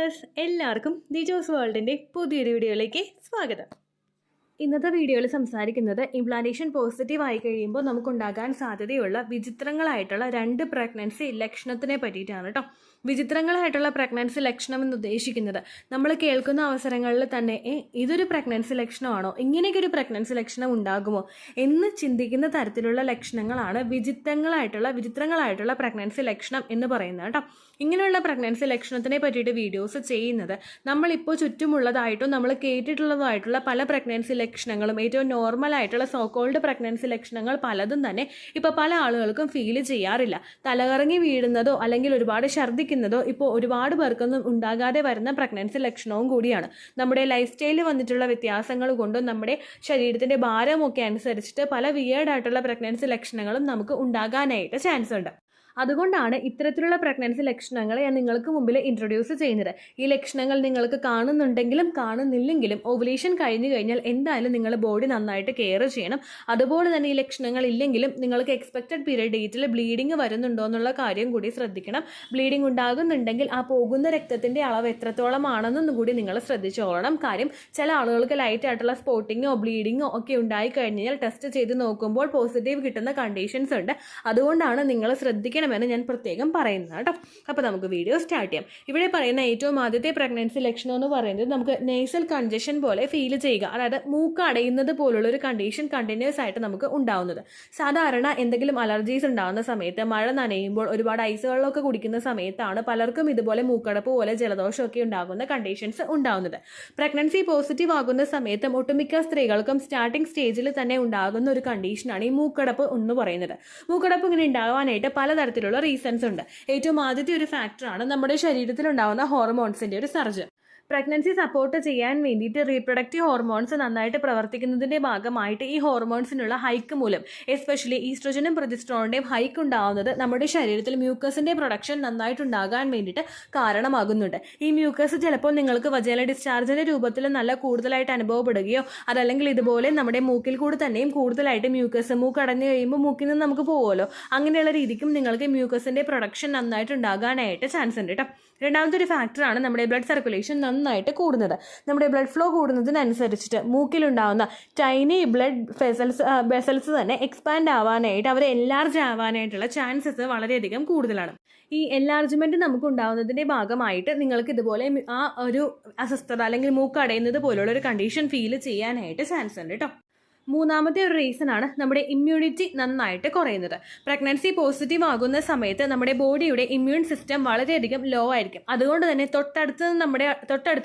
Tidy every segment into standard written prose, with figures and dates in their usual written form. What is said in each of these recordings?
Viewers, എല്ലാവർക്കും ദിജോസ് വേൾഡിൻ്റെ പുതിയൊരു വീഡിയോയിലേക്ക് സ്വാഗതം. ഇന്നത്തെ വീഡിയോയിൽ സംസാരിക്കുന്നത് ഇംപ്ലാന്റേഷൻ പോസിറ്റീവ് ആയി കഴിയുമ്പോൾ നമുക്കുണ്ടാകാൻ സാധ്യതയുള്ള വിചിത്രങ്ങളായിട്ടുള്ള 2 പ്രഗ്നൻസി ലക്ഷണത്തിനെ പറ്റിയിട്ടാണ് കേട്ടോ. വിചിത്രങ്ങളായിട്ടുള്ള പ്രഗ്നൻസി ലക്ഷണം എന്ന് ഉദ്ദേശിക്കുന്നത് നമ്മൾ കേൾക്കുന്ന അവസരങ്ങളിൽ തന്നെ ഇതൊരു പ്രഗ്നൻസി ലക്ഷണമാണോ, ഇങ്ങനെയൊക്കെ ഒരു പ്രഗ്നൻസി ലക്ഷണം ഉണ്ടാകുമോ എന്ന് ചിന്തിക്കുന്ന തരത്തിലുള്ള ലക്ഷണങ്ങളാണ് വിചിത്രങ്ങളായിട്ടുള്ള പ്രഗ്നൻസി ലക്ഷണം എന്ന് പറയുന്നത് കേട്ടോ. ഇങ്ങനെയുള്ള പ്രഗ്നൻസി ലക്ഷണത്തിനെ പറ്റിയിട്ട് വീഡിയോസ് ചെയ്യുന്നത് നമ്മളിപ്പോൾ ചുറ്റുമുള്ളതായിട്ടും നമ്മൾ കേട്ടിട്ടുള്ളതായിട്ടുള്ള പല പ്രഗ്നൻസി ലക്ഷണങ്ങളും ഏറ്റവും നോർമലായിട്ടുള്ള സോക്കോൾഡ് പ്രഗ്നൻസി ലക്ഷണങ്ങൾ പലതും തന്നെ ഇപ്പോൾ പല ആളുകൾക്കും ഫീൽ ചെയ്യാറില്ല. തലകറങ്ങി വീഴുന്നതോ അല്ലെങ്കിൽ ഒരുപാട് ഛർദ്ദിക്കുന്നതോ ഇപ്പോൾ ഒരുപാട് പേർക്കൊന്നും ഉണ്ടാകാതെ വരുന്ന പ്രഗ്നൻസി ലക്ഷണവും കൂടിയാണ്. നമ്മുടെ ലൈഫ് സ്റ്റൈലിൽ വന്നിട്ടുള്ള വ്യത്യാസങ്ങൾ കൊണ്ടും നമ്മുടെ ശരീരത്തിൻ്റെ ഭാരമൊക്കെ അനുസരിച്ചിട്ട് പല വിയേർഡായിട്ടുള്ള പ്രഗ്നൻസി ലക്ഷണങ്ങളും നമുക്ക് ഉണ്ടാകാനായിട്ട് ചാൻസ് ഉണ്ട്. അതുകൊണ്ടാണ് ഇത്തരത്തിലുള്ള പ്രഗ്നൻസി ലക്ഷണങ്ങളെ ഞാൻ നിങ്ങൾക്ക് മുമ്പിൽ ഇൻട്രൊഡ്യൂസ് ചെയ്യുന്നത്. ഈ ലക്ഷണങ്ങൾ നിങ്ങൾക്ക് കാണുന്നുണ്ടെങ്കിലും കാണുന്നില്ലെങ്കിലും ഓവുലേഷൻ കഴിഞ്ഞു കഴിഞ്ഞാൽ എന്തായാലും നിങ്ങൾ ബോഡി നന്നായിട്ട് കെയർ ചെയ്യണം. അതുപോലെ തന്നെ ഈ ലക്ഷണങ്ങൾ ഇല്ലെങ്കിലും നിങ്ങൾക്ക് എക്സ്പെക്റ്റഡ് പീരിയഡ് ഡേറ്റിൽ ബ്ലീഡിങ് വരുന്നുണ്ടോ എന്നുള്ള കാര്യം കൂടി ശ്രദ്ധിക്കണം. ബ്ലീഡിങ് ഉണ്ടാകുന്നുണ്ടെങ്കിൽ ആ പോകുന്ന രക്തത്തിൻ്റെ അളവ് എത്രത്തോളമാണെന്നും കൂടി നിങ്ങൾ ശ്രദ്ധിച്ചോളണം. കാര്യം ചില ആളുകൾക്ക് ലൈറ്റ് ആയിട്ടുള്ള സ്പോട്ടിങ്ങോ ബ്ലീഡിങ്ങോ ഒക്കെ ഉണ്ടായി കഴിഞ്ഞാൽ ടെസ്റ്റ് ചെയ്ത് നോക്കുമ്പോൾ പോസിറ്റീവ് കിട്ടുന്ന കണ്ടീഷൻസ് ഉണ്ട്. അതുകൊണ്ടാണ് നിങ്ങൾ ശ്രദ്ധിക്കണം എന്ന് ഞാൻ പ്രത്യേകം പറയുന്നത് കേട്ടോ. അപ്പോൾ നമുക്ക് വീഡിയോ സ്റ്റാർട്ട് ചെയ്യാം. ഇവിടെ പറയുന്ന ഏറ്റവും ആദ്യത്തെ പ്രഗ്നൻസി ലക്ഷണം എന്ന് പറയുന്നത് നമുക്ക് നേസൽ കൺജഷൻ പോലെ ഫീൽ ചെയ്യുക, അതായത് മൂക്ക് അടയുന്നത് പോലുള്ള ഒരു കണ്ടീഷൻ കണ്ടിന്യൂസ് ആയിട്ട് നമുക്ക് ഉണ്ടാവുന്നത്. സാധാരണ എന്തെങ്കിലും അലർജീസ് ഉണ്ടാകുന്ന സമയത്ത്, മഴ നനയുമ്പോൾ, ഒരുപാട് ഐസ് വെള്ളമൊക്കെ കുടിക്കുന്ന സമയത്താണ് പലർക്കും ഇതുപോലെ മൂക്കടപ്പ് പോലെ ജലദോഷമൊക്കെ ഉണ്ടാകുന്ന കണ്ടീഷൻസ് ഉണ്ടാകുന്നത്. പ്രഗ്നൻസി പോസിറ്റീവ് ആകുന്ന സമയത്തും ഒട്ടുമിക്ക സ്ത്രീകൾക്കും സ്റ്റാർട്ടിംഗ് സ്റ്റേജിൽ തന്നെ ഉണ്ടാകുന്ന ഒരു കണ്ടീഷനാണ് ഈ മൂക്കടപ്പ് എന്ന് പറയുന്നത്. മൂക്കടപ്പ് ഇങ്ങനെ ഉണ്ടാകാനായിട്ട് പലതരത്തിലുള്ള റീസൺസ് ഉണ്ട്. ഏറ്റവും ആദ്യത്തെ ഒരു ഫാക്ടറാണ് നമ്മുടെ ശരീരത്തിൽ ഉണ്ടാകുന്ന ഹോർമോൺസിന്റെ ഒരു സർജ്. പ്രഗ്നൻസി സപ്പോർട്ട് ചെയ്യാൻ വേണ്ടിയിട്ട് റീപ്രൊഡക്റ്റീവ് ഹോർമോൺസ് നന്നായിട്ട് പ്രവർത്തിക്കുന്നതിൻ്റെ ഭാഗമായിട്ട് ഈ ഹോർമോൺസിനുള്ള ഹൈക്ക് മൂലം, എസ്പെഷ്യലി ഈസ്ട്രോജനും പ്രൊജസ്ട്രോണിൻ്റെയും ഹൈക്ക് ഉണ്ടാകുന്നത് നമ്മുടെ ശരീരത്തിൽ മ്യൂക്കസിൻ്റെ പ്രൊഡക്ഷൻ നന്നായിട്ടുണ്ടാകാൻ വേണ്ടിയിട്ട് കാരണമാകുന്നുണ്ട്. ഈ മ്യൂക്കസ് ചിലപ്പോൾ നിങ്ങൾക്ക് വജൈനൽ ഡിസ്ചാർജിൻ്റെ രൂപത്തിൽ നല്ല കൂടുതലായിട്ട് അനുഭവപ്പെടുകയോ അതല്ലെങ്കിൽ ഇതുപോലെ നമ്മുടെ മൂക്കിൽ കൂടി തന്നെയും കൂടുതലായിട്ട് മ്യൂക്കസ്, മൂക്ക് അടഞ്ഞു കഴിയുമ്പോൾ മൂക്കിൽ നിന്ന് നമുക്ക് പോകുമല്ലോ, അങ്ങനെയുള്ള രീതിക്കും നിങ്ങൾക്ക് മ്യൂക്കസിൻ്റെ പ്രൊഡക്ഷൻ നന്നായിട്ട് ഉണ്ടാകാനായിട്ട് ചാൻസ് ഉണ്ട് കേട്ടോ. രണ്ടാമത്തെ ഒരു ഫാക്ടറാണ് നമ്മുടെ ബ്ലഡ് സർക്കുലേഷൻ നന്നായിട്ട് കൂടുന്നത്. നമ്മുടെ ബ്ലഡ് ഫ്ലോ കൂടുന്നതിനനുസരിച്ചിട്ട് മൂക്കിലുണ്ടാകുന്ന ടൈനി ബ്ലഡ് വെസൽസ് തന്നെ എക്സ്പാൻഡ് ആവാനായിട്ട്, അവർ എൻലാർജ് ആവാനായിട്ടുള്ള ചാൻസസ് വളരെയധികം കൂടുതലാണ്. ഈ എൻലാർജ്മെൻറ്റ് നമുക്ക് ഉണ്ടാകുന്നതിൻ്റെ ഭാഗമായിട്ട് നിങ്ങൾക്ക് ഇതുപോലെ ആ ഒരു അസ്വസ്ഥത അല്ലെങ്കിൽ മൂക്ക് അടയുന്നത് പോലുള്ള ഒരു കണ്ടീഷൻ ഫീൽ ചെയ്യാനായിട്ട് ചാൻസ് ഉണ്ട് കേട്ടോ. മൂന്നാമത്തെ ഒരു റീസൺ ആണ് നമ്മുടെ ഇമ്മ്യൂണിറ്റി നന്നായിട്ട് കുറയുന്നത്. പ്രഗ്നൻസി പോസിറ്റീവ് ആകുന്ന സമയത്ത് നമ്മുടെ ബോഡിയുടെ ഇമ്മ്യൂൺ സിസ്റ്റം വളരെയധികം ലോ ആയിരിക്കും. അതുകൊണ്ട് തന്നെ തൊട്ടടുത്ത്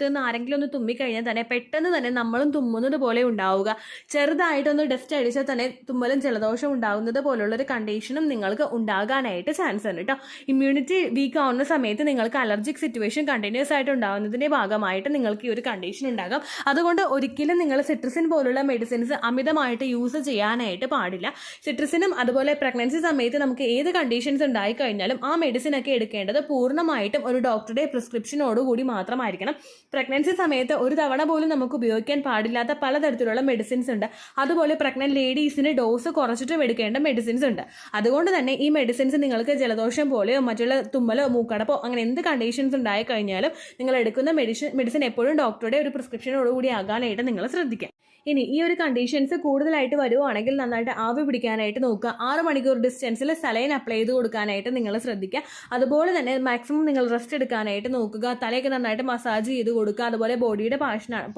നിന്ന് ആരെങ്കിലും ഒന്ന് തുമ്മിക്കഴിഞ്ഞാൽ തന്നെ പെട്ടെന്ന് തന്നെ നമ്മളും തുമ്മുന്നത് പോലെ ഉണ്ടാവുക, ചെറുതായിട്ടൊന്ന് ഡസ്റ്റ് അടിച്ചാൽ തന്നെ തുമ്മലും ജലദോഷം ഉണ്ടാകുന്നത് പോലുള്ളൊരു കണ്ടീഷനും നിങ്ങൾക്ക് ഉണ്ടാകാനായിട്ട് ചാൻസ് ഉണ്ട് കേട്ടോ. ഇമ്മ്യൂണിറ്റി വീക്ക് ആവുന്ന സമയത്ത് നിങ്ങൾക്ക് അലർജിക് സിറ്റുവേഷൻ കണ്ടിന്യൂസ് ആയിട്ട് ഉണ്ടാകുന്നതിൻ്റെ ഭാഗമായിട്ട് നിങ്ങൾക്ക് ഈ ഒരു കണ്ടീഷൻ ഉണ്ടാകാം. അതുകൊണ്ട് ഒരിക്കലും നിങ്ങൾ സിട്രസിൻ പോലുള്ള മെഡിസിൻസ് അമിതമായിട്ട് യൂസ് ചെയ്യാനായിട്ട് പാടില്ല. സിട്രസിനും അതുപോലെ പ്രഗ്നൻസി സമയത്ത് നമുക്ക് ഏത് കണ്ടീഷൻസ് ഉണ്ടായി കഴിഞ്ഞാലും ആ മെഡിസിൻ ഒക്കെ എടുക്കേണ്ടത് പൂർണ്ണമായിട്ടും ഒരു ഡോക്ടറുടെ പ്രിസ്ക്രിപ്ഷനോടുകൂടി മാത്രമായിരിക്കണം. പ്രഗ്നൻസി സമയത്ത് ഒരു തവണ പോലും നമുക്ക് ഉപയോഗിക്കാൻ പാടില്ലാത്ത പലതരത്തിലുള്ള മെഡിസിൻസ് ഉണ്ട്. അതുപോലെ പ്രഗ്നന്റ് ലേഡീസിന് ഡോസ് കുറച്ചിട്ടും എടുക്കേണ്ട മെഡിസിൻസ് ഉണ്ട്. അതുകൊണ്ട് തന്നെ ഈ മെഡിസിൻസ് നിങ്ങൾക്ക് ജലദോഷം പോലെയോ മറ്റുള്ള തുമ്മലോ മൂക്കടപ്പോ അങ്ങനെ എന്ത് കണ്ടീഷൻസ് ഉണ്ടായി കഴിഞ്ഞാലും നിങ്ങൾ എടുക്കുന്ന മെഡിസിൻ എപ്പോഴും ഡോക്ടറുടെ ഒരു പ്രിസ്ക്രിപ്ഷനോടുകൂടി ആകാനായിട്ട് നിങ്ങൾ ശ്രദ്ധിക്കാം. ഇനി ഈ ഒരു കണ്ടീഷൻസ് കൂടുതലായിട്ട് വരുവാണെങ്കിൽ നന്നായിട്ട് ആവി പിടിക്കാനായിട്ട് നോക്കുക. 6 മണിക്കൂർ ഡിസ്റ്റൻസിൽ സലൈൻ അപ്ലൈ ചെയ്ത് കൊടുക്കാനായിട്ട് നിങ്ങൾ ശ്രദ്ധിക്കുക. അതുപോലെ തന്നെ മാക്സിമം നിങ്ങൾ റെസ്റ്റ് എടുക്കാനായിട്ട് നോക്കുക. തലയൊക്കെ നന്നായിട്ട് മസാജ് ചെയ്ത് കൊടുക്കുക. അതുപോലെ ബോഡിയുടെ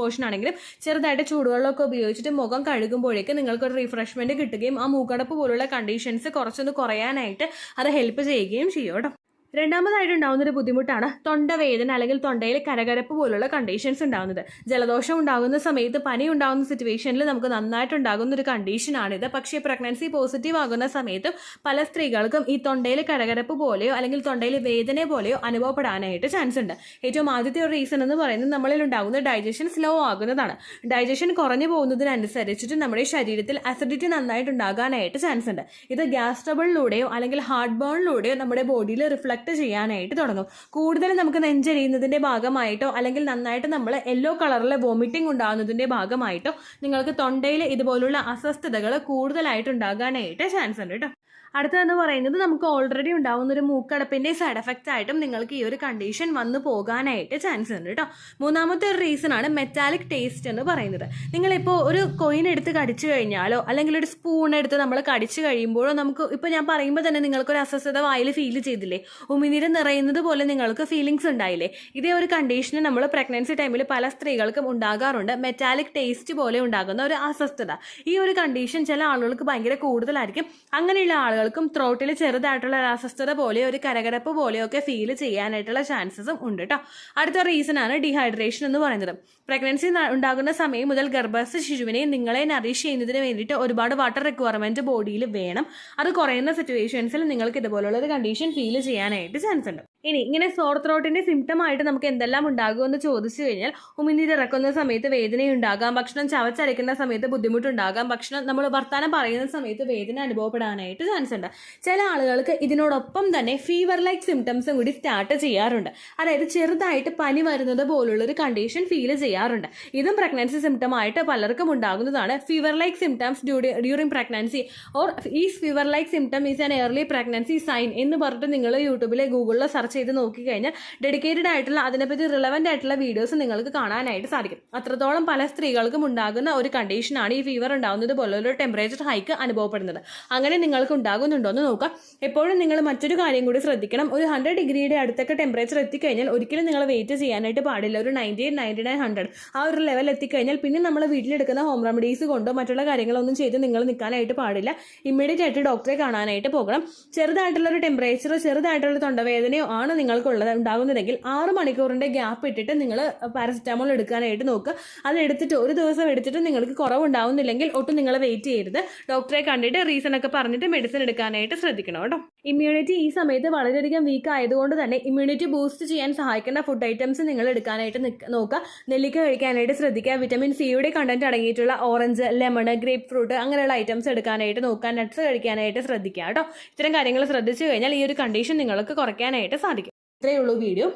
പോർഷൻ ആണെങ്കിലും ചെറുതായിട്ട് ചൂടുവെള്ളമൊക്കെ ഉപയോഗിച്ചിട്ട് മുഖം കഴുകുമ്പോഴേക്ക് നിങ്ങൾക്കൊരു റിഫ്രഷ്മെൻറ്റ് കിട്ടുകയും ആ മൂക്കടപ്പ് പോലുള്ള കണ്ടീഷൻസ് കുറച്ചൊന്ന് കുറയാനായിട്ട് അത് ഹെൽപ്പ് ചെയ്യുകയും ചെയ്യും കേട്ടോ. രണ്ടാമതായിട്ടുണ്ടാകുന്നൊരു ബുദ്ധിമുട്ടാണ് തൊണ്ടവേദന അല്ലെങ്കിൽ തൊണ്ടയിൽ കരകരപ്പ് പോലുള്ള കണ്ടീഷൻസ് ഉണ്ടാകുന്നത്. ജലദോഷം ഉണ്ടാകുന്ന സമയത്ത്, പനി ഉണ്ടാകുന്ന സിറ്റുവേഷനിൽ നമുക്ക് നന്നായിട്ടുണ്ടാകുന്ന ഒരു കണ്ടീഷനാണിത്. പക്ഷേ പ്രഗ്നൻസി പോസിറ്റീവ് ആകുന്ന സമയത്തും പല സ്ത്രീകൾക്കും ഈ തൊണ്ടയിൽ കരകരപ്പ് പോലെയോ അല്ലെങ്കിൽ തൊണ്ടയിൽ വേദന പോലെയോ അനുഭവപ്പെടാനായിട്ട് ചാൻസ് ഉണ്ട്. ഏറ്റവും ആദ്യത്തെ ഒരു റീസൺ എന്ന് പറയുന്നത് നമ്മളിൽ ഉണ്ടാകുന്ന ഡൈജഷൻ സ്ലോ ആകുന്നതാണ്. ഡൈജഷൻ കുറഞ്ഞു പോകുന്നതിനനുസരിച്ചിട്ട് നമ്മുടെ ശരീരത്തിൽ അസിഡിറ്റി നന്നായിട്ടുണ്ടാകാനായിട്ട് ചാൻസ് ഉണ്ട്. ഇത് ഗ്യാസ് ട്രബിളിലൂടെയോ അല്ലെങ്കിൽ ഹാർട്ട് ബേണിലൂടെയോ നമ്മുടെ ബോഡിയിൽ റിഫ്ലക്ട് എഫക്റ്റ് ചെയ്യാനായിട്ട് തുടങ്ങും. കൂടുതലും നമുക്ക് നെഞ്ചെരിയുന്നതിൻ്റെ ഭാഗമായിട്ടോ അല്ലെങ്കിൽ നന്നായിട്ട് നമ്മൾ യെല്ലോ കളറിൽ വോമിറ്റിംഗ് ഉണ്ടാകുന്നതിൻ്റെ ഭാഗമായിട്ടോ നിങ്ങൾക്ക് തൊണ്ടയിൽ ഇതുപോലുള്ള അസ്വസ്ഥതകൾ കൂടുതലായിട്ട് ഉണ്ടാകാനായിട്ട് ചാൻസ് ഉണ്ട് കേട്ടോ. അടുത്തതെന്ന് പറയുന്നത് നമുക്ക് ഓൾറെഡി ഉണ്ടാകുന്ന ഒരു മൂക്കടപ്പിൻ്റെ സൈഡ് എഫക്റ്റ് ആയിട്ടും നിങ്ങൾക്ക് ഈ ഒരു കണ്ടീഷൻ വന്നു പോകാനായിട്ട് ചാൻസ് ഉണ്ട് കേട്ടോ. മൂന്നാമത്തെ ഒരു റീസൺ ആണ് മെറ്റാലിക് ടേസ്റ്റ് എന്ന് പറയുന്നത്. നിങ്ങളിപ്പോൾ ഒരു കോയിൻ എടുത്ത് കടിച്ചു കഴിഞ്ഞാലോ അല്ലെങ്കിൽ ഒരു സ്പൂൺ എടുത്ത് നമ്മൾ കടിച്ചു കഴിയുമ്പോഴോ നമുക്ക് ഇപ്പോൾ ഞാൻ പറയുമ്പോൾ തന്നെ നിങ്ങൾക്കൊരു അസ്വസ്ഥത വായിൽ ഫീൽ ചെയ്തില്ലേ, ഉമിനീര് നിറയുന്നത് പോലെ നിങ്ങൾക്ക് ഫീലിങ്സ് ഉണ്ടായില്ലേ. ഇതേ ഒരു കണ്ടീഷന് നമ്മൾ പ്രഗ്നൻസി ടൈമിൽ പല സ്ത്രീകൾക്കും ഉണ്ടാകാറുണ്ട്. മെറ്റാലിക് ടേസ്റ്റ് പോലെ ഉണ്ടാകുന്ന ഒരു അസ്വസ്ഥത. ഈ ഒരു കണ്ടീഷൻ ചില ആളുകൾക്ക് ഭയങ്കര കൂടുതലായിരിക്കും. അങ്ങനെയുള്ള ആളുകൾക്കും ത്രോട്ടിൽ ചെറുതായിട്ടുള്ള അസ്വസ്ഥത പോലെയോ ഒരു കരകരപ്പ് പോലെയോ ഒക്കെ ഫീൽ ചെയ്യാനായിട്ടുള്ള ചാൻസസും ഉണ്ട് കേട്ടോ. അടുത്ത റീസൺ ആണ് ഡീഹൈഡ്രേഷൻ എന്ന് പറയുന്നത്. പ്രഗ്നൻസി ഉണ്ടാകുന്ന സമയം മുതൽ ഗർഭസ്ഥ ശിശുവിനെ നിങ്ങളെ നറിഷ് ചെയ്യുന്നതിന് വേണ്ടിയിട്ട് ഒരുപാട് വാട്ടർ റിക്വയർമെന്റ് ബോഡിയിൽ വേണം. അത് കുറയുന്ന സിറ്റുവേഷൻസിൽ നിങ്ങൾക്ക് ഇതുപോലുള്ള ഒരു കണ്ടീഷൻ ഫീൽ ചെയ്യാനായിട്ട് ചാൻസ് ഉണ്ട്. ഇനി ഇങ്ങനെ സോർ ത്രോട്ടിന്റെ സിംറ്റം ആയിട്ട് നമുക്ക് എന്തെല്ലാം ഉണ്ടാകുമെന്ന് ചോദിച്ചു കഴിഞ്ഞാൽ ഉമിനീരിറക്കുന്ന സമയത്ത് വേദനയുണ്ടാകാം, ഭക്ഷണം ചവച്ചരയ്ക്കുന്ന സമയത്ത് ബുദ്ധിമുട്ടുണ്ടാകാം, ഭക്ഷണം നമ്മൾ വർത്താനം പറയുന്ന സമയത്ത് വേദന അനുഭവപ്പെടാനായിട്ട് ചാൻസ് ഉണ്ട്. ചില ആളുകൾക്ക് ഇതിനോടൊപ്പം തന്നെ ഫീവർ ലൈക്ക് സിംറ്റംസും കൂടി സ്റ്റാർട്ട് ചെയ്യാറുണ്ട്. അതായത് ചെറുതായിട്ട് പനി വരുന്നത് പോലുള്ളൊരു കണ്ടീഷൻ ഫീൽ ചെയ്യാറുണ്ട്. ഇതും പ്രഗ്നൻസി സിംറ്റം ആയിട്ട് പലർക്കും ഉണ്ടാകുന്നതാണ്. Fever like symptoms during pregnancy or ഈ fever like symptom is an early pregnancy sign എന്ന് പറഞ്ഞിട്ട് നിങ്ങൾ യൂട്യൂബിലെ ഗൂഗിളിൽ സെർച്ച് ചെയ്ത് നോക്കിക്കഴിഞ്ഞാൽ ഡെഡിക്കേറ്റഡ് ആയിട്ടുള്ള അതിനെപ്പറ്റി റിലവൻ്റ് ആയിട്ടുള്ള വീഡിയോസ് നിങ്ങൾക്ക് കാണാനായിട്ട് സാധിക്കും. അത്രത്തോളം പല സ്ത്രീകൾക്കും ഉണ്ടാകുന്ന ഒരു കണ്ടീഷനാണ് ഈ ഫീവർ ഉണ്ടാകുന്നത് പോലൊരു ടെമ്പറേച്ചർ ഹൈക്ക് അനുഭവപ്പെടുന്നത്. അങ്ങനെ നിങ്ങൾക്ക് ഉണ്ടാകുന്നുണ്ടോ എന്ന് നോക്കാം. എപ്പോഴും നിങ്ങൾ മറ്റൊരു കാര്യം കൂടി ശ്രദ്ധിക്കണം. ഒരു 100 ഡിഗ്രിയുടെ അടുത്തൊക്കെ ടെമ്പറേച്ചർ എത്തിക്കഴിഞ്ഞാൽ ഒരിക്കലും നിങ്ങൾ വെയിറ്റ് ചെയ്യാനായിട്ട് പാടില്ല. ഒരു 98, 99, 100 ആ ഒരു ലെവൽ എത്തിക്കഴിഞ്ഞാൽ പിന്നെ നമ്മൾ വീട്ടിലെടുക്കുന്ന ഹോം റെമഡീസ് കൊണ്ടോ മറ്റുള്ള കാര്യങ്ങളൊന്നും ചെയ്ത് നിങ്ങൾ നിൽക്കാനായിട്ട് പാടില്ല. ഇമ്മീഡിയറ്റ് ആയിട്ട് ഡോക്ടറെ കാണാനായിട്ട് പോകണം. ചെറുതായിട്ടുള്ളൊരു ടെമ്പറേച്ചറോ ചെറുതായിട്ടുള്ള തൊണ്ടവേദനയോ ആണ് നിങ്ങൾക്കുള്ളത് ഉണ്ടാകുന്നതെങ്കിൽ 6 മണിക്കൂറിൻ്റെ ഗ്യാപ്പ് ഇട്ടിട്ട് നിങ്ങൾ പാരസെറ്റാമോൾ എടുക്കാനായിട്ട് നോക്കുക. അത് എടുത്തിട്ട് ഒരു ദിവസം എടുത്തിട്ട് നിങ്ങൾക്ക് കുറവുണ്ടാവുന്നില്ലെങ്കിൽ ഒട്ടും നിങ്ങൾ വെയിറ്റ് ചെയ്യരുത്. ഡോക്ടറെ കണ്ടിട്ട് റീസൺ ഒക്കെ പറഞ്ഞിട്ട് മെഡിസിൻ എടുക്കാനായിട്ട് ശ്രദ്ധിക്കണം കേട്ടോ. ഇമ്മ്യൂണിറ്റി ഈ സമയത്ത് വളരെയധികം വീക്ക് ആയതുകൊണ്ട് തന്നെ ഇമ്മ്യൂണിറ്റി ബൂസ്റ്റ് ചെയ്യാൻ സഹായിക്കുന്ന ഫുഡ് ഐറ്റംസ് നിങ്ങൾ എടുക്കാനായിട്ട് നോക്കുക. നെല്ലിക്ക കഴിക്കാനായിട്ട് ശ്രദ്ധിക്കുക. വിറ്റമിൻ സിയുടെ കണ്ടന്റ് അടങ്ങിയിട്ടുള്ള ഓറഞ്ച്, ലെമൺ, ഗ്രേപ്പ് ഫ്രൂട്ട് അങ്ങനെയുള്ള ഐറ്റംസ് എടുക്കാനായിട്ട് നോക്കുക. നട്ട്സ് കഴിക്കാനായിട്ട് ശ്രദ്ധിക്കുക കേട്ടോ. ഇത്തരം കാര്യങ്ങൾ ശ്രദ്ധിച്ചു കഴിഞ്ഞാൽ ഈ ഒരു കണ്ടീഷൻ നിങ്ങൾക്ക് കുറയ്ക്കാനായിട്ട് സാധിക്കും. ഇത്രയേ ഉള്ളൂ വീഡിയോ.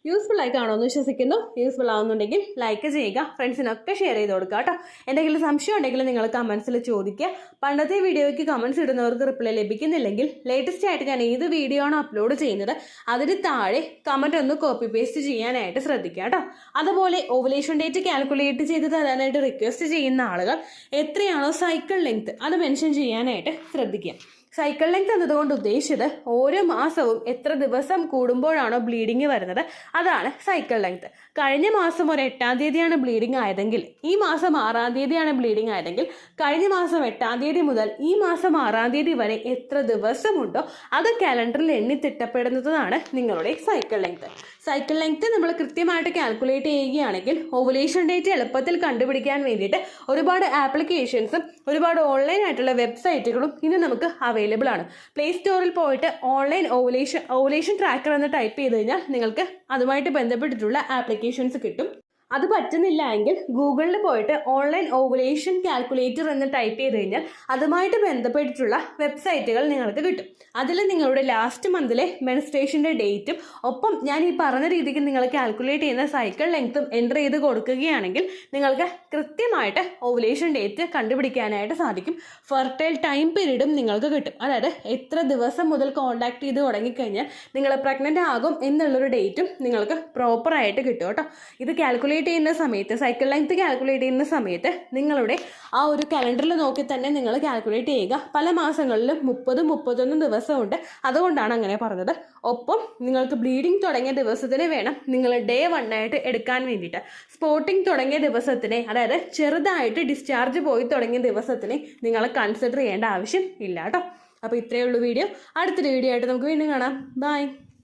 യൂസ്ഫുൾ ആയി കാണുമെന്ന് വിശ്വസിക്കുന്നു. യൂസ്ഫുൾ ആവുന്നുണ്ടെങ്കിൽ ലൈക്ക് ചെയ്യുക, ഫ്രണ്ട്സിനൊക്കെ ഷെയർ ചെയ്ത് കൊടുക്കുക കേട്ടോ. എന്തെങ്കിലും സംശയം ഉണ്ടെങ്കിൽ നിങ്ങൾ കമൻസിൽ ചോദിക്കുക. പണ്ടത്തെ വീഡിയോയ്ക്ക് കമൻസ് ഇടുന്നവർക്ക് റിപ്ലൈ ലഭിക്കുന്നില്ലെങ്കിൽ ലേറ്റസ്റ്റ് ആയിട്ട് ഞാൻ ഏത് വീഡിയോ ആണോ അപ്ലോഡ് ചെയ്യുന്നത് അതിന് താഴെ കമൻറ്റ് ഒന്ന് കോപ്പി പേസ്റ്റ് ചെയ്യാനായിട്ട് ശ്രദ്ധിക്കുക കേട്ടോ. അതുപോലെ ഓവുലേഷൻ ഡേറ്റ് കാൽക്കുലേറ്റ് ചെയ്ത് തരാനായിട്ട് റിക്വസ്റ്റ് ചെയ്യുന്ന ആളുകൾ എത്രയാണോ സൈക്കിൾ ലെങ്ത് അത് മെൻഷൻ ചെയ്യാനായിട്ട് ശ്രദ്ധിക്കുക. സൈക്കിൾ ലെങ്ത് എന്നതുകൊണ്ട് ഉദ്ദേശിച്ചത് ഓരോ മാസവും എത്ര ദിവസം കൂടുമ്പോഴാണോ ബ്ലീഡിങ് വരുന്നത് അതാണ് സൈക്കിൾ ലെങ്ത്. കഴിഞ്ഞ മാസം ഒരു 8-ാം തീയതിയാണ് ബ്ലീഡിങ് ആയതെങ്കിൽ ഈ മാസം 6-ാം തീയതിയാണ് ബ്ലീഡിങ് ആയതെങ്കിൽ കഴിഞ്ഞ മാസം 8-ാം തീയതി മുതൽ ഈ മാസം 6-ാം തീയതി വരെ എത്ര ദിവസമുണ്ടോ അത് കാലണ്ടറിൽ എണ്ണി തിട്ടപ്പെടുന്നതാണ് നിങ്ങളുടെ സൈക്കിൾ ലെങ്ത്. സൈക്കിൾ ലെങ്ത് നമ്മൾ കൃത്യമായിട്ട് കാൽക്കുലേറ്റ് ചെയ്യുകയാണെങ്കിൽ ഓവുലേഷൻ ഡേറ്റ് എളുപ്പത്തിൽ കണ്ടുപിടിക്കാൻ വേണ്ടിയിട്ട് ഒരുപാട് ആപ്ലിക്കേഷൻസും ഒരുപാട് ഓൺലൈൻ ആയിട്ടുള്ള വെബ്സൈറ്റുകളും ഇന്ന് നമുക്ക് അവൈലബിൾ ആണ്. പ്ലേ സ്റ്റോറിൽ പോയിട്ട് ഓൺലൈൻ ഓവുലേഷൻ ട്രാക്കർ എന്ന് ടൈപ്പ് ചെയ്ത് കഴിഞ്ഞാൽ നിങ്ങൾക്ക് അതുമായിട്ട് ബന്ധപ്പെട്ടിട്ടുള്ള ആപ്ലിക്കേഷൻസ് കിട്ടും. അത് പറ്റുന്നില്ല എങ്കിൽ ഗൂഗിളിൽ പോയിട്ട് ഓൺലൈൻ ഓവുലേഷൻ കാൽക്കുലേറ്റർ എന്ന് ടൈപ്പ് ചെയ്ത് കഴിഞ്ഞാൽ അതുമായിട്ട് ബന്ധപ്പെട്ടിട്ടുള്ള വെബ്സൈറ്റുകൾ നിങ്ങൾക്ക് കിട്ടും. അതിൽ നിങ്ങളുടെ ലാസ്റ്റ് മന്തിലെ മെൻസ്ട്രേഷൻ്റെ ഡേറ്റും ഒപ്പം ഞാൻ ഈ പറഞ്ഞ രീതിക്ക് നിങ്ങൾ കാൽക്കുലേറ്റ് ചെയ്യുന്ന സൈക്കിൾ ലെങ്ത്തും എൻ്റർ ചെയ്ത് കൊടുക്കുകയാണെങ്കിൽ നിങ്ങൾക്ക് കൃത്യമായിട്ട് ഓവുലേഷൻ ഡേറ്റ് കണ്ടുപിടിക്കാനായിട്ട് സാധിക്കും. ഫെർട്ടൈൽ ടൈം പീരീഡും നിങ്ങൾക്ക് കിട്ടും. അതായത് എത്ര ദിവസം മുതൽ കോൺടാക്ട് ചെയ്ത് തുടങ്ങിക്കഴിഞ്ഞാൽ നിങ്ങൾ പ്രഗ്നൻ്റ് ആകും എന്നുള്ളൊരു ഡേറ്റും നിങ്ങൾക്ക് പ്രോപ്പറായിട്ട് കിട്ടും കേട്ടോ. ഇത് കാൽക്കുലേറ്റ് ചെയ്യുന്ന സമയത്ത് സൈക്കിൾ ലെങ്ത് കാൽക്കുലേറ്റ് ചെയ്യുന്ന സമയത്ത് നിങ്ങളുടെ ആ ഒരു കലണ്ടറിൽ നോക്കി തന്നെ നിങ്ങൾ കാൽക്കുലേറ്റ് ചെയ്യുക. പല മാസങ്ങളിലും 30-31 ദിവസമുണ്ട്. അതുകൊണ്ടാണ് അങ്ങനെ പറഞ്ഞത്. ഒപ്പം നിങ്ങൾക്ക് ബ്ലീഡിങ് തുടങ്ങിയ ദിവസത്തിന് വേണം നിങ്ങൾ ഡേ 1 ആയിട്ട് എടുക്കാൻ വേണ്ടിയിട്ട്. സ്പോട്ടിങ് തുടങ്ങിയ ദിവസത്തിനെ അതായത് ചെറുതായിട്ട് ഡിസ്ചാർജ് പോയി തുടങ്ങിയ ദിവസത്തിനെ നിങ്ങൾ കൺസിഡർ ചെയ്യേണ്ട ആവശ്യം ഇല്ല കേട്ടോ. അപ്പോൾ ഇത്രയേ ഉള്ളൂ വീഡിയോ. അടുത്തൊരു വീഡിയോ ആയിട്ട് നമുക്ക് വീണ്ടും കാണാം. ബൈ.